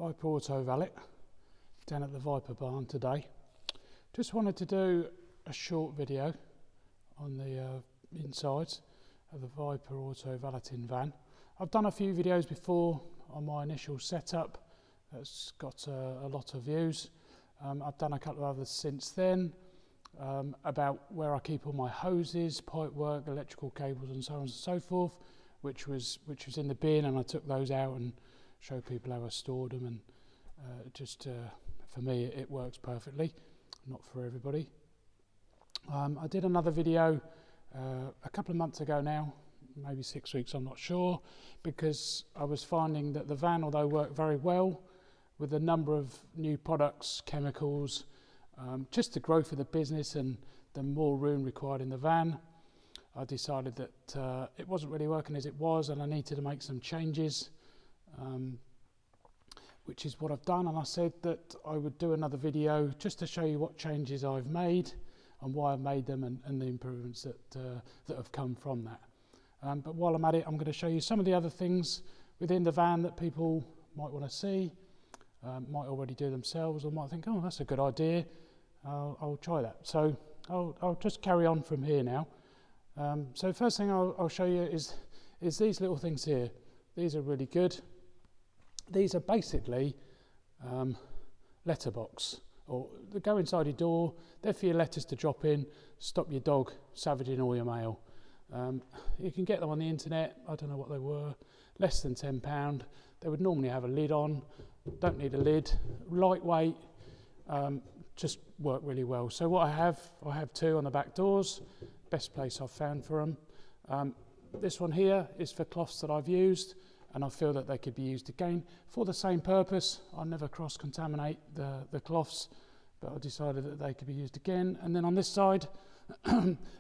Viper Auto Valet down at the Viper barn today. Just wanted to do a short video on the insides of the Viper Auto Valeting van. I've done a few videos before on my initial setup that's got a lot of views. I've done a couple of others since then about where I keep all my hoses, pipe work, electrical cables and so on and so forth, which was in the bin, and I took those out and showed people how I stored them, and for me it works perfectly, not for everybody. I did another video a couple of months ago now, maybe 6 weeks, I'm not sure, because I was finding that the van, although worked very well with a number of new products, chemicals, just the growth of the business and the more room required in the van, I decided that it wasn't really working as it was, and I needed to make some changes, which is what I've done. And I said that I would do another video just to show you what changes I've made and why I've made them, and the improvements that have come from that. But while I'm at it, I'm going to show you some of the other things within the van that people might want to see, might already do themselves, or might think, oh, that's a good idea, I'll try that. So I'll just carry on from here now. So the first thing I'll show you is these little things here. These are really good. These are basically letterbox, or they go inside your door. They're for your letters to drop in, stop your dog savaging all your mail. You can get them on the internet. I don't know what they were, less than £10. They would normally have a lid on, don't need a lid, lightweight, just work really well. So what I have two on the back doors, best place I've found for them. This one here is for cloths that I've used, and I feel that they could be used again for the same purpose. I never cross-contaminate the cloths, but I decided that they could be used again. And then on this side,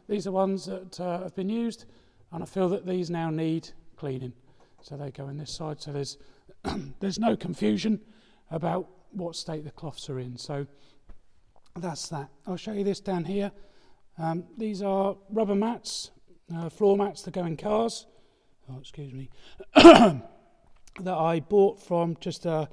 these are ones that have been used, and I feel that these now need cleaning. So they go in this side, so there's no confusion about what state the cloths are in. So that's that. I'll show you this down here. These are rubber mats, floor mats that go in cars. Oh, excuse me. That I bought from just a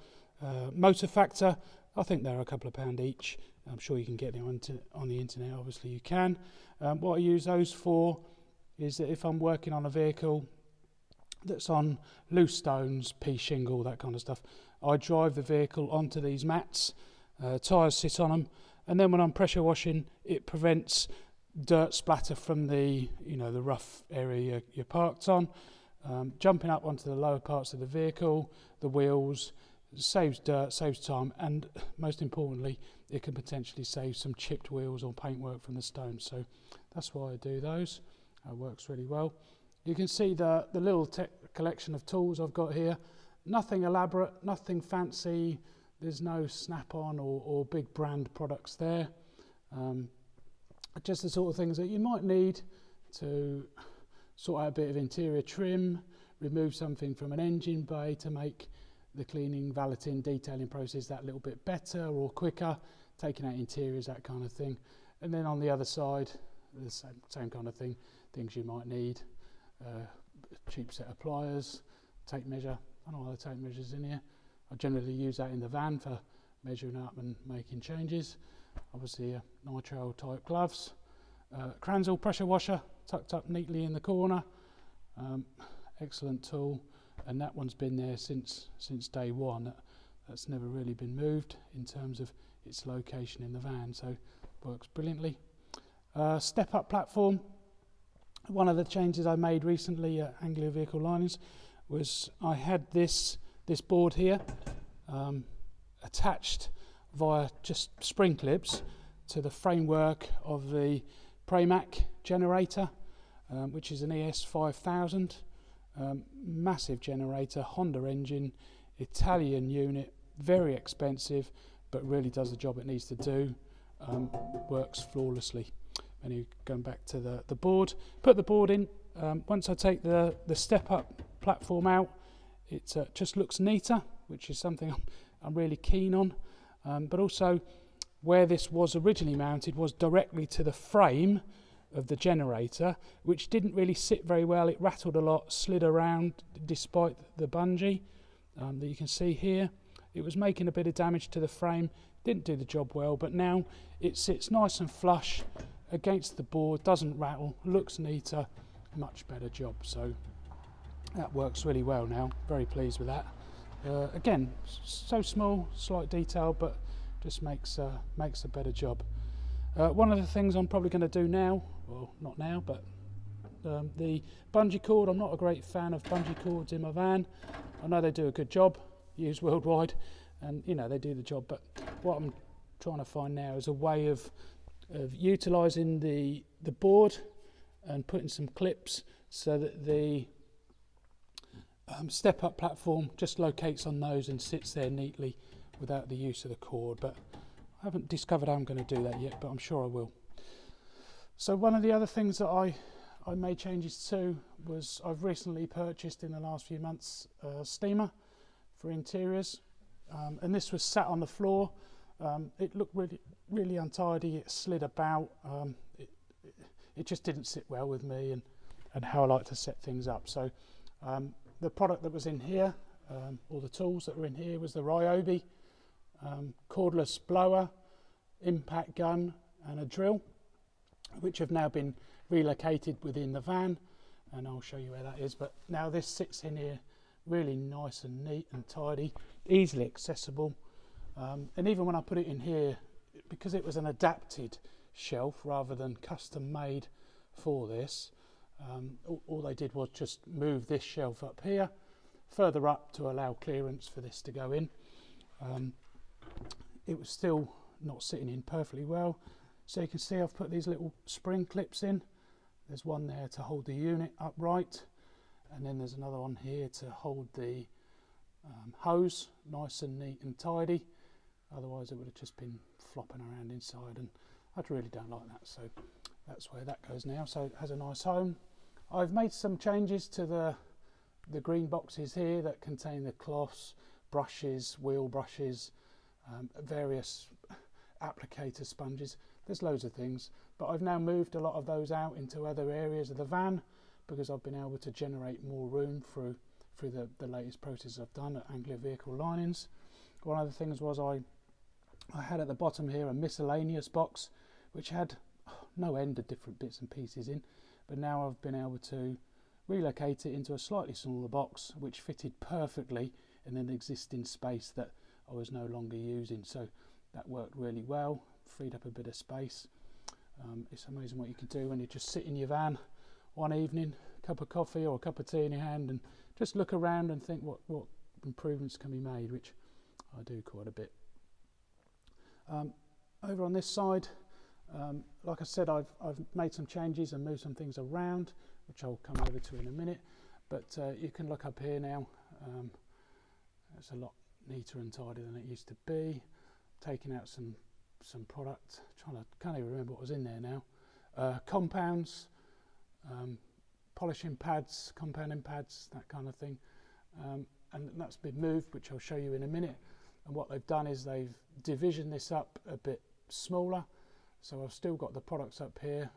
Motor Factor. I think they're a couple of £1 each. I'm sure you can get them on the internet. Obviously you can. What I use those for is that if I'm working on a vehicle that's on loose stones, pea shingle, that kind of stuff, I drive the vehicle onto these mats. Tyres sit on them, and then when I'm pressure washing, it prevents dirt splatter from the rough area you're parked on, jumping up onto the lower parts of the vehicle, the wheels. Saves dirt, saves time, and most importantly, it can potentially save some chipped wheels or paintwork from the stones. So that's why I do those. It works really well. You can see the little collection of tools I've got here. Nothing elaborate, nothing fancy. There's no snap-on or big brand products there. Just the sort of things that you might need to sort out a bit of interior trim, remove something from an engine bay to make the cleaning, valeting, detailing process that little bit better or quicker, taking out interiors, that kind of thing. And then on the other side, the same kind of thing, things you might need, a cheap set of pliers, tape measure. I don't know why the tape measures in here. I generally use that in the van for measuring up and making changes. Obviously nitrile type gloves, Kranzel pressure washer tucked up neatly in the corner, excellent tool. And that one's been there since day one. That's never really been moved in terms of its location in the van, so works brilliantly. Step-up platform. One of the changes I made recently at Anglia Vehicle Linings was I had this board here attached via just spring clips to the framework of the Pramac generator, which is an ES 5000. Massive generator, Honda engine, Italian unit, very expensive, but really does the job it needs to do. Works flawlessly. And going back to the board, put the board in. Once I take the step-up platform out, it just looks neater, which is something I'm really keen on. But also, where this was originally mounted was directly to the frame of the generator, which didn't really sit very well. It rattled a lot, slid around despite the bungee that you can see here. it was making a bit of damage to the frame, didn't do the job well, but now it sits nice and flush against the board, doesn't rattle, looks neater, much better job. So that works really well now, very pleased with that. Again, so small, slight detail, but just makes a better job. One of the things I'm probably going to do now, well not now, but the bungee cord, I'm not a great fan of bungee cords in my van. I know they do a good job, used worldwide, and you know they do the job, but what I'm trying to find now is a way of utilising the board and putting some clips so that the step up platform just locates on those and sits there neatly without the use of the cord. But I haven't discovered how I'm going to do that yet, but I'm sure I will. So one of the other things that I made changes to was I've recently purchased in the last few months a steamer for interiors, and this was sat on the floor. It looked really untidy, it slid about, it just didn't sit well with me and how I like to set things up. So the product that was in here, or the tools that were in here, was the Ryobi cordless blower, impact gun and a drill, which have now been relocated within the van, and I'll show you where that is. But now this sits in here really nice and neat and tidy, easily accessible, and even when I put it in here, because it was an adapted shelf rather than custom made for this, all they did was just move this shelf up here further up to allow clearance for this to go in. It was still not sitting in perfectly well, so you can see I've put these little spring clips in. There's one there to hold the unit upright, and then there's another one here to hold the hose nice and neat and tidy, otherwise it would have just been flopping around inside, and I really don't like that. So that's where that goes now, so it has a nice home. I've made some changes to the green boxes here that contain the cloths, brushes, wheel brushes, various applicator sponges. There's loads of things, but I've now moved a lot of those out into other areas of the van because I've been able to generate more room through the latest process I've done at Anglia Vehicle Linings. One of the things was I had at the bottom here a miscellaneous box which had no end of different bits and pieces in, but now I've been able to relocate it into a slightly smaller box which fitted perfectly in an existing space that I was no longer using. So that worked really well, freed up a bit of space. It's amazing what you can do when you just sit in your van one evening, a cup of coffee or a cup of tea in your hand, and just look around and think what improvements can be made, which I do quite a bit. Over on this side, like I said, I've made some changes and moved some things around, which I'll come over to in a minute, but you can look up here now. It's a lot neater and tidier than it used to be. Taking out some product, can't even remember what was in there now. Compounds, polishing pads, compounding pads, that kind of thing, and that's been moved, which I'll show you in a minute. And what they've done is they've divisioned this up a bit smaller, so I've still got the products up here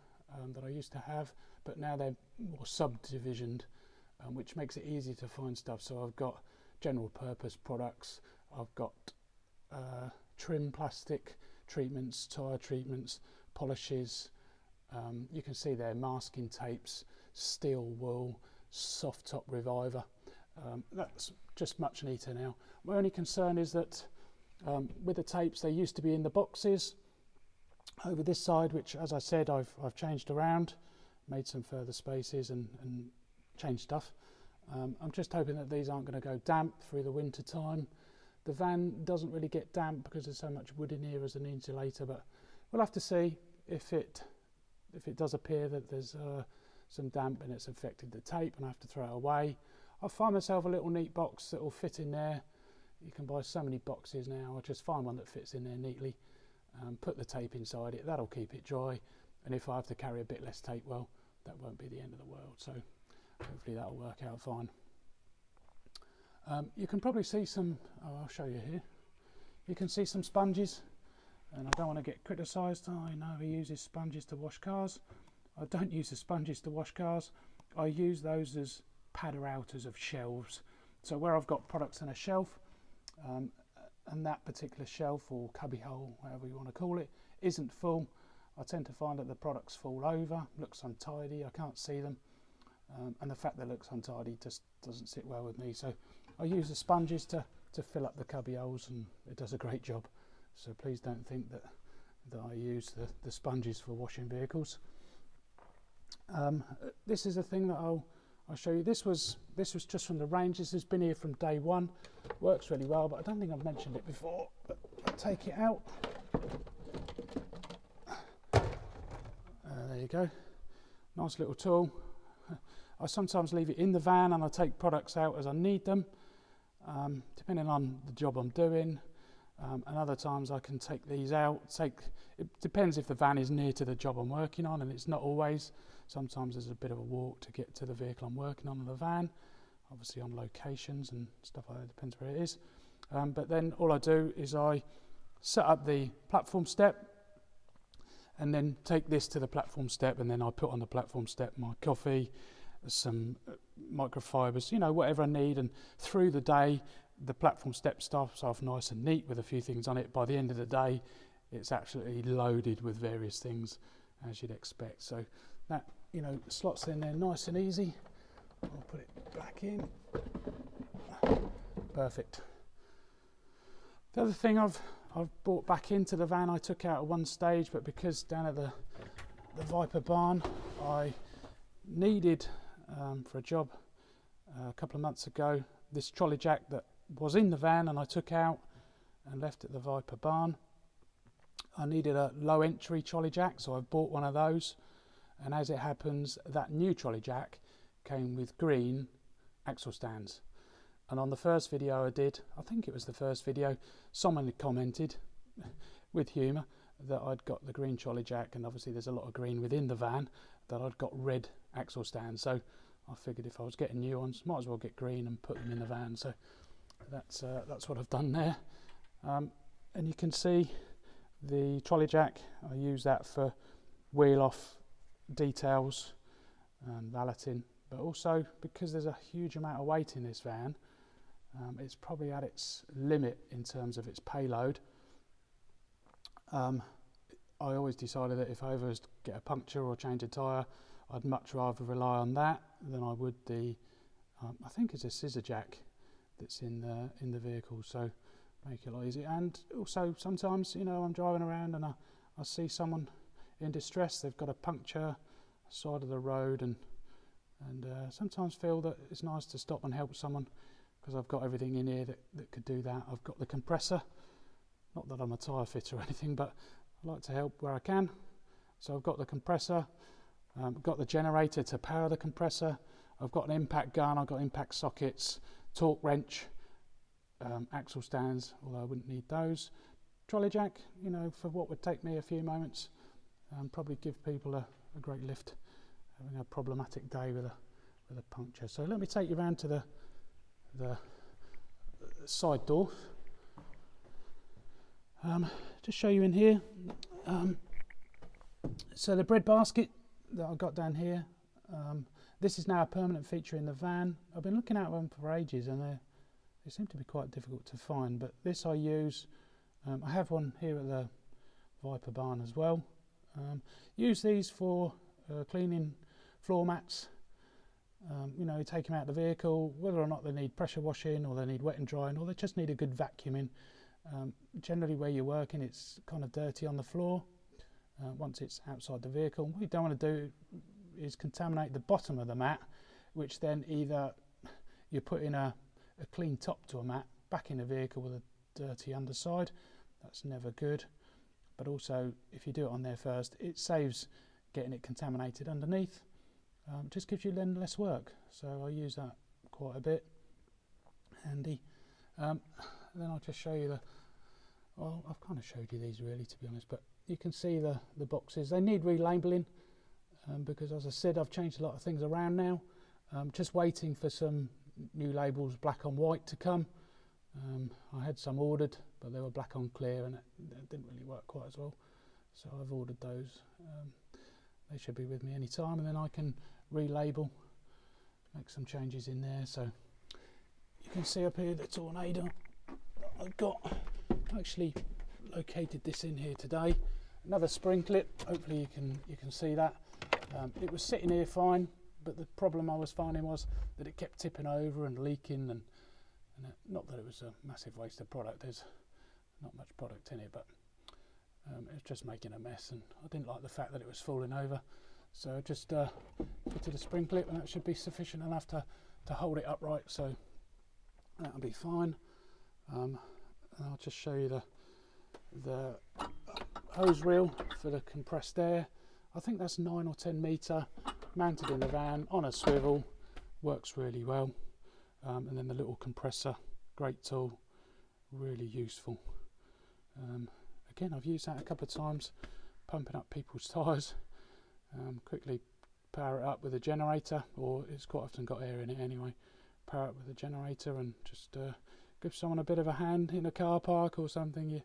that I used to have, but now they're more subdivisioned, which makes it easy to find stuff. So I've got general purpose products, I've got trim plastic treatments, tyre treatments, polishes, you can see there masking tapes, steel wool, soft top reviver. That's just much neater now. My only concern is that with the tapes, they used to be in the boxes over this side, which, as I said, I've changed around, made some further spaces and changed stuff. I'm just hoping that these aren't going to go damp through the winter time. The van doesn't really get damp because there's so much wood in here as an insulator, but we'll have to see if it does appear that there's some damp and it's affected the tape and I have to throw it away. I'll find myself a little neat box that will fit in there. You can buy so many boxes now. I'll just find one that fits in there neatly, put the tape inside it, that'll keep it dry, and if I have to carry a bit less tape, well, that won't be the end of the world, so hopefully that'll work out fine. You can probably see some, I'll show you here, you can see some sponges, and I don't want to get criticised. I know he uses sponges to wash cars. I don't use the sponges to wash cars. I use those as padder outers of shelves. So where I've got products on a shelf, and that particular shelf or cubby hole, whatever you want to call it, isn't full, I tend to find that the products fall over, looks untidy, I can't see them, and the fact that it looks untidy just doesn't sit well with me. So I use the sponges to fill up the cubby holes, and it does a great job. So please don't think that I use the sponges for washing vehicles. This is a thing that I'll show you. This was just from the range. This has been here from day one. Works really well, but I don't think I've mentioned it before. But I'll take it out. There you go. Nice little tool. I sometimes leave it in the van and I take products out as I need them, depending on the job I'm doing. And other times I can take these out. It depends if the van is near to the job I'm working on, and it's not always. Sometimes there's a bit of a walk to get to the vehicle I'm working on in the van, obviously on locations and stuff like that, depends where it is. But then all I do is I set up the platform step and then take this to the platform step, and then I put on the platform step my coffee, some microfibers, whatever I need. And through the day, the platform step starts off nice and neat with a few things on it. By the end of the day, it's absolutely loaded with various things, as you'd expect. So that, slots in there nice and easy. I'll put it back in. Perfect. The other thing I've brought back into the van, I took out at one stage, but because down at the Viper barn, I needed for a job a couple of months ago, this Trolley Jack that was in the van and I took out and left at the Viper barn. I needed a low entry Trolley Jack, so I bought one of those, and as it happens, that new Trolley Jack came with green axle stands. And on the first video I did, I think it was the first video, someone had commented with humour that I'd got the green Trolley Jack, and obviously there's a lot of green within the van, that I'd got red axle stands. So I figured if I was getting new ones, might as well get green and put them in the van. So that's what I've done there. And you can see the Trolley Jack, I use that for wheel off details and valeting, but also because there's a huge amount of weight in this van, it's probably at its limit in terms of its payload. I always decided that if I ever was to get a puncture or change a tyre, I'd much rather rely on that than I would the I think it's a scissor jack that's in the vehicle, so make it a lot easier. And also sometimes, I'm driving around and I see someone in distress, they've got a puncture side of the road, and sometimes feel that it's nice to stop and help someone, because I've got everything in here that could do that. I've got the compressor, not that I'm a tyre fitter or anything, but I like to help where I can. So I've got the compressor, I've got the generator to power the compressor, I've got an impact gun, I've got impact sockets, torque wrench, axle stands, although I wouldn't need those. Trolley Jack, for what would take me a few moments, probably give people a great lift having a problematic day with a puncture. So let me take you around to the side door. Just show you in here. So the bread basket that I've got down here, this is now a permanent feature in the van. I've been looking at them for ages and they seem to be quite difficult to find, but this I use. I have one here at the Viper barn as well. Use these for cleaning floor mats. You take them out of the vehicle, whether or not they need pressure washing or they need wet and drying or they just need a good vacuuming. Generally where you're working, it's kind of dirty on the floor once it's outside the vehicle. What you don't want to do is contaminate the bottom of the mat, which then either you put in a clean top to a mat back in the vehicle with a dirty underside. That's never good. But also if you do it on there first, it saves getting it contaminated underneath. Just gives you then less work, so I use that quite a bit. Handy. Then I'll just show you well, I've kind of showed you these really, to be honest, but you can see the boxes. They need relabeling because, as I said, I've changed a lot of things around now. Just waiting for some new labels, black on white, to come. I had some ordered, but they were black on clear and it didn't really work quite as well, so I've ordered those. They should be with me any time, and then I can relabel, make some changes in there. So you can see up here the Tornado that I've got. actually located this in here today. Another spring clip. Hopefully you can see that. It was sitting here fine, but the problem I was finding was that it kept tipping over and leaking, and not that it was a massive waste of product. There's not much product in here, but it was just making a mess, and I didn't like the fact that it was falling over. So I just fitted a spring clip, and that should be sufficient enough to hold it upright. So that'll be fine. And I'll just show you the hose reel for the compressed air. I think that's 9 or 10 metre, mounted in the van on a swivel, works really well. And then the little compressor, great tool, really useful. Again, I've used that a couple of times, pumping up people's tyres. Quickly power it up with a generator, or it's quite often got air in it anyway. Power it with a generator and just give someone a bit of a hand in a car park or something. You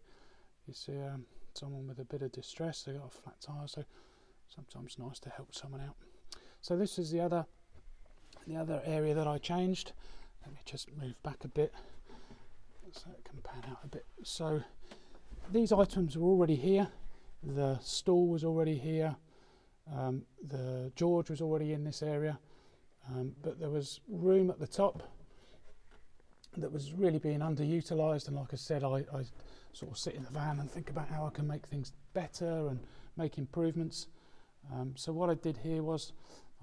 see someone with a bit of distress, they got a flat tyre, so sometimes nice to help someone out. So this is the other area that I changed. Let me just move back a bit so it can pan out a bit. So these items were already here. The stool was already here. The George was already in this area, but there was room at the top that was really being underutilised, and like I said, I sort of sit in the van and think about how I can make things better and make improvements. So what I did here was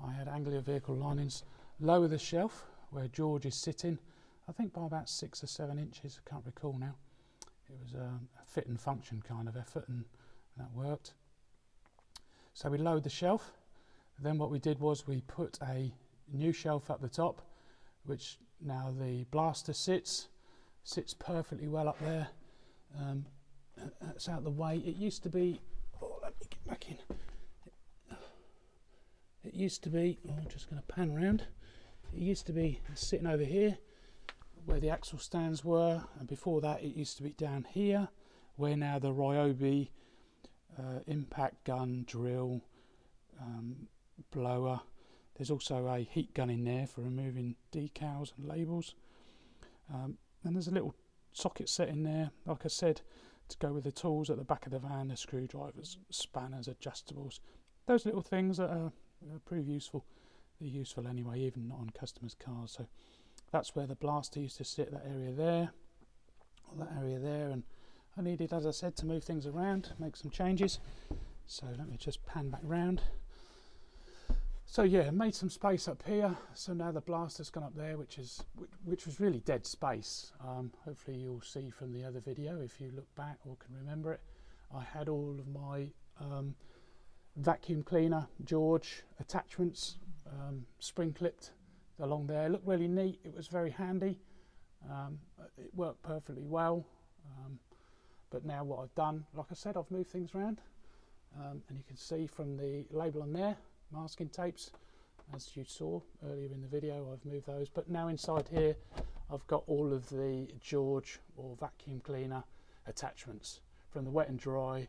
I had angular vehicle linings lower the shelf where George is sitting, I think by about 6 or 7 inches, I can't recall now. It was a fit and function kind of effort, and that worked. So we lowered the shelf. Then what we did was we put a new shelf up the top, which now the blaster sits perfectly well up there. That's out of the way. It used to be, let me get back in. It used to be, I'm just going to pan around. It used to be sitting over here where the axle stands were, and before that it used to be down here where now the Ryobi impact gun, drill, blower. There's also a heat gun in there for removing decals and labels. And there's a little socket set in there, like I said, to go with the tools at the back of the van, the screwdrivers, spanners, adjustables. Those little things that prove useful. They're useful anyway, even not on customers' cars. So that's where the blaster used to sit, that area there, or that area there, and I needed, as I said, to move things around, make some changes. So let me just pan back round. So yeah, made some space up here. So now the blaster's gone up there, which was really dead space. Hopefully you'll see from the other video, if you look back or can remember it. I had all of my vacuum cleaner George attachments spring clipped along there. It looked really neat. It was very handy. It worked perfectly well. But now what I've done, like I said, I've moved things around, and you can see from the label on there, masking tapes, as you saw earlier in the video, I've moved those. But now inside here I've got all of the George or vacuum cleaner attachments, from the wet and dry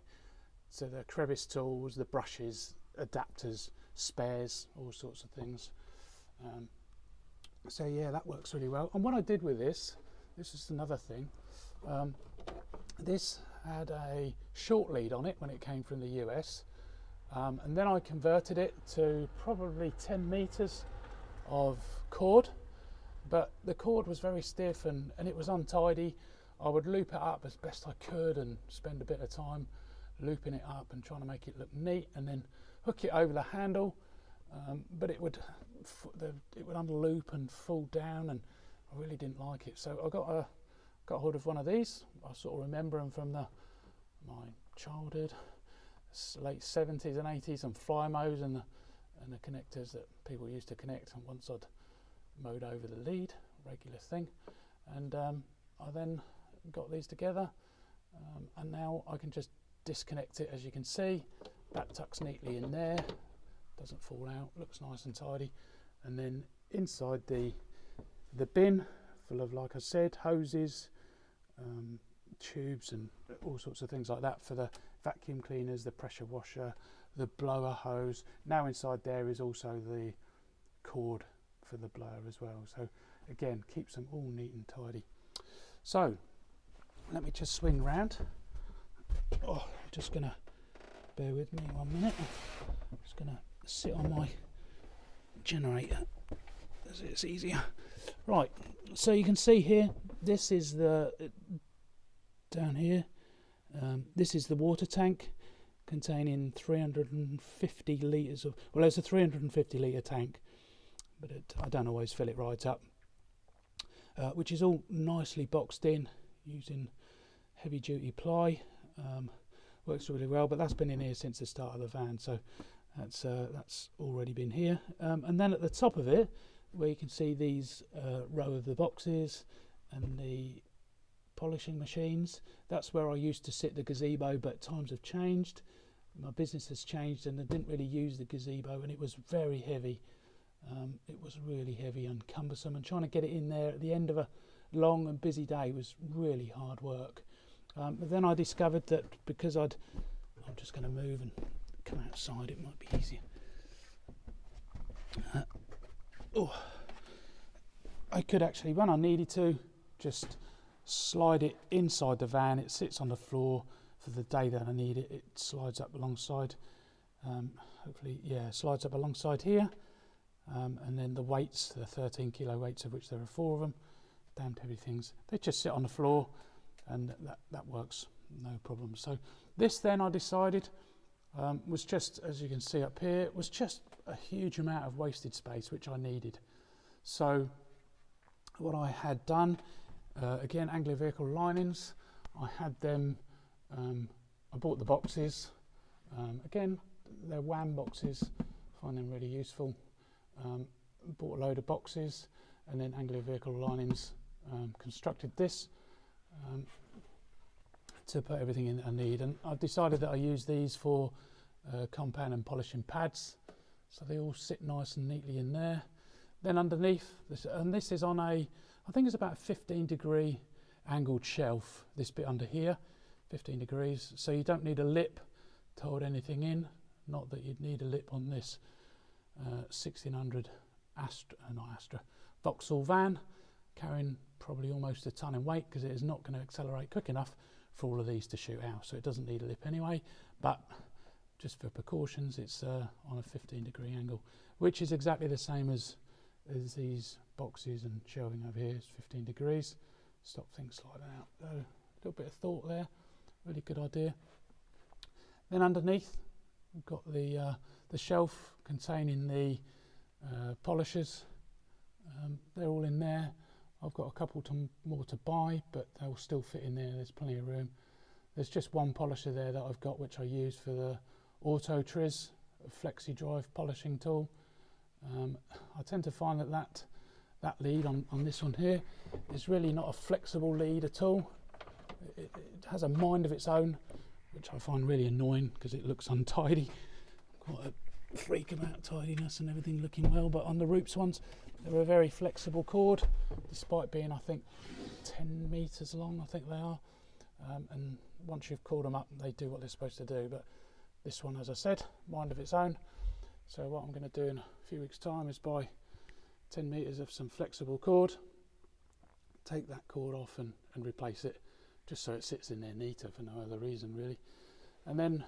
to the crevice tools, the brushes, adapters, spares, all sorts of things. So yeah, that works really well. And what I did with this is another thing. This had a short lead on it when it came from the US, and then I converted it to probably 10 meters of cord, but the cord was very stiff and it was untidy. I would loop it up as best I could and spend a bit of time looping it up and trying to make it look neat, and then hook it over the handle, but it would unloop and fall down, and I really didn't like it. So I got hold of one of these. I sort of remember them from my childhood, late 70s and 80s, and fly mows and the connectors that people used to connect. And once I'd mowed over the lead, regular thing, and I then got these together, and now I can just disconnect it. As you can see, that tucks neatly in there, doesn't fall out, looks nice and tidy. And then inside the bin, full of, like I said, hoses, tubes and all sorts of things like that for the vacuum cleaners, the pressure washer, the blower hose. Now inside there is also the cord for the blower as well. So again, keeps them all neat and tidy. So let me just swing round. Oh, I'm just going to bear with me 1 minute. I'm just going to sit on my generator as it's easier. Right, so you can see here, this is the down here. This is the water tank containing 350 litres of, well, it's a 350 litre tank, but I don't always fill it right up, which is all nicely boxed in using heavy duty ply. Works really well, but that's been in here since the start of the van, so that's already been here. And then at the top of it, where you can see these row of the boxes and the polishing machines, that's where I used to sit the gazebo, but times have changed, my business has changed, and I didn't really use the gazebo, and it was very heavy. It was really heavy and cumbersome, and trying to get it in there at the end of a long and busy day was really hard work. But then I discovered that because I'm just going to move and come outside, it might be easier. I could actually, when I needed to, just slide it inside the van. It sits on the floor for the day that I need it. It slides up alongside, hopefully, yeah, slides up alongside here. And then the weights, the 13 kilo weights, of which there are 4 of them, damned heavy things, they just sit on the floor, and that works no problem. So this then, I decided, was just, as you can see up here, was just a huge amount of wasted space which I needed. So what I had done, again, Anglia vehicle linings, I had them, I bought the boxes, again they're WAM boxes, find them really useful. Bought a load of boxes, and then Anglia vehicle linings, constructed this to put everything in that I need, and I've decided that I use these for compound and polishing pads, so they all sit nice and neatly in there. Then underneath this, and this is on a, I think it's about a 15-degree angled shelf, this bit under here, 15 degrees, so you don't need a lip to hold anything in, not that you'd need a lip on this 1600 Vauxhall van, carrying probably almost a ton in weight, because it is not going to accelerate quick enough for all of these to shoot out, so it doesn't need a lip anyway, but just for precautions, it's on a 15-degree angle, which is exactly the same as these boxes and shelving over here. It's 15 degrees, stop things sliding out. So a little bit of thought there, really good idea. Then underneath we've got the shelf containing the polishers. They're all in there. I've got a couple more to buy, but they'll still fit in there. There's plenty of room. There's just one polisher there that I've got, which I use for the Auto Triz Flexi Drive polishing tool. I tend to find that lead on this one here is really not a flexible lead at all. It has a mind of its own, which I find really annoying because it looks untidy. I'm quite a freak about tidiness and everything looking well, but on the Roops ones, they're a very flexible cord, despite being, I think, 10 metres long, I think they are. And once you've coiled them up, they do what they're supposed to do. But this one, as I said, mind of its own. So what I'm going to do in a few weeks' time is buy 10 metres of some flexible cord, take that cord off and replace it, just so it sits in there neater for no other reason really. And then,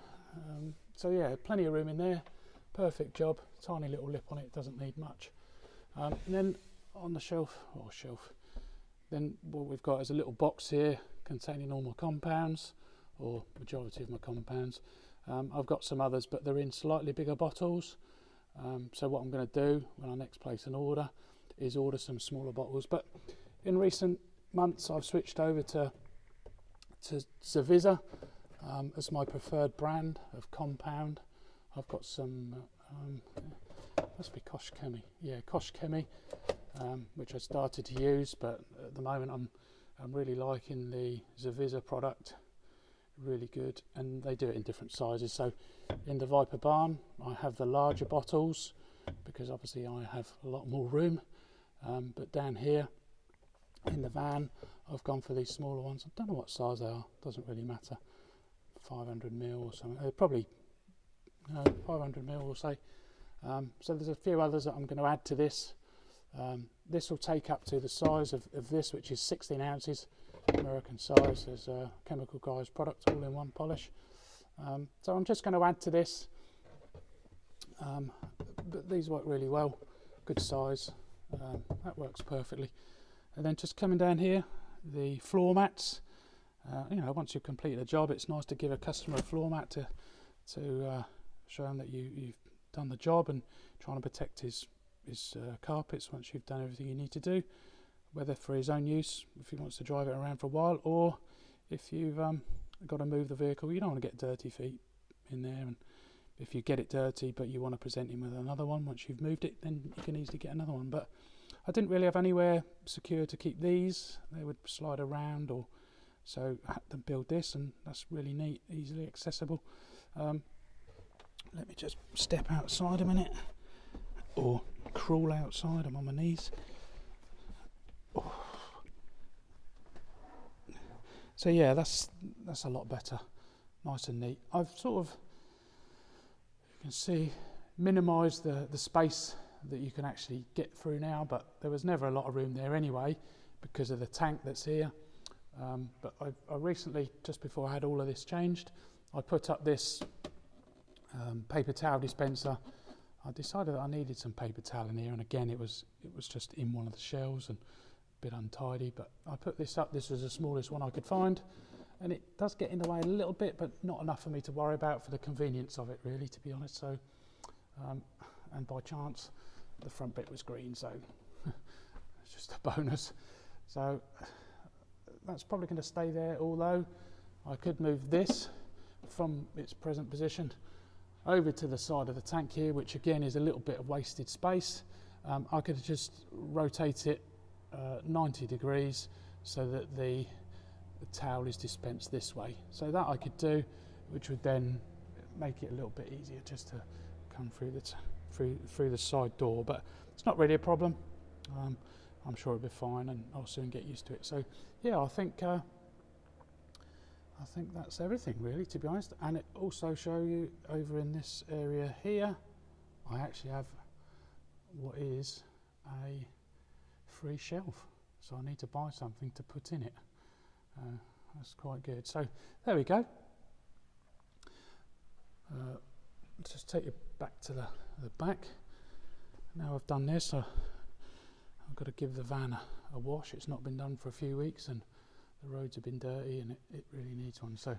so yeah, plenty of room in there, perfect job, tiny little lip on it, doesn't need much. And then on the shelf, then what we've got is a little box here containing all my compounds, or majority of my compounds. I've got some others, but they're in slightly bigger bottles. So what I'm going to do when I next place an order is order some smaller bottles. But in recent months, I've switched over to Zavisa as my preferred brand of compound. I've got some, must be Kosh Chemi, yeah, Kosh Chemi, which I started to use, but at the moment I'm really liking the Zavisa product. Really good, and they do it in different sizes. So in the Viper barn I have the larger bottles because obviously I have a lot more room, but down here in the van I've gone for these smaller ones. I don't know what size they are, doesn't really matter, 500ml or something, probably 500ml we'll say. So there's a few others that I'm going to add to this. This will take up to the size of this, which is 16 ounces, American size. There's a Chemical Guys product, all in one polish. So I'm just going to add to this, but these work really well, good size, that works perfectly. And then just coming down here, the floor mats. You know, once you've completed a job, it's nice to give a customer a floor mat to show them that you've done the job, and trying to protect his carpets once you've done everything you need to do, whether for his own use, if he wants to drive it around for a while, or if you've got to move the vehicle. You don't want to get dirty feet in there, and if you get it dirty but you want to present him with another one once you've moved it, then you can easily get another one. But I didn't really have anywhere secure to keep these. They would slide around, or so I had to build this, and that's really neat, easily accessible. Let me just step outside a minute, or crawl outside. I'm on my knees. Oh. So yeah, that's a lot better, nice and neat. I've sort of, you can see, minimised the space that you can actually get through now, but there was never a lot of room there anyway because of the tank that's here. But I recently, just before I had all of this changed, I put up this paper towel dispenser. I decided that I needed some paper towel in here, and again it was just in one of the shelves and a bit untidy, but I put this up. This was the smallest one I could find, and it does get in the way a little bit, but not enough for me to worry about for the convenience of it, really, to be honest. So and by chance the front bit was green, so it's just a bonus. So that's probably going to stay there, although I could move this from its present position over to the side of the tank here, which again is a little bit of wasted space. I could just rotate it 90 degrees so that the towel is dispensed this way. So that I could do, which would then make it a little bit easier just to come through the side door. But it's not really a problem. I'm sure it'll be fine, and I'll soon get used to it. So yeah, I think that's everything really, to be honest. And it also show you over in this area here, I actually have what is a free shelf. So I need to buy something to put in it. That's quite good. So there we go. Just take you back to the back. Now I've done this, I've got to give the van a wash. It's not been done for a few weeks, and the roads have been dirty, and it really needs one. So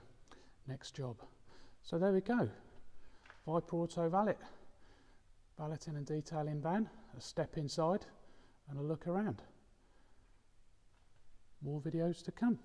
next job. So there we go. Viper Auto Valet. Valeting and detailing van. A step inside and a look around. More videos to come.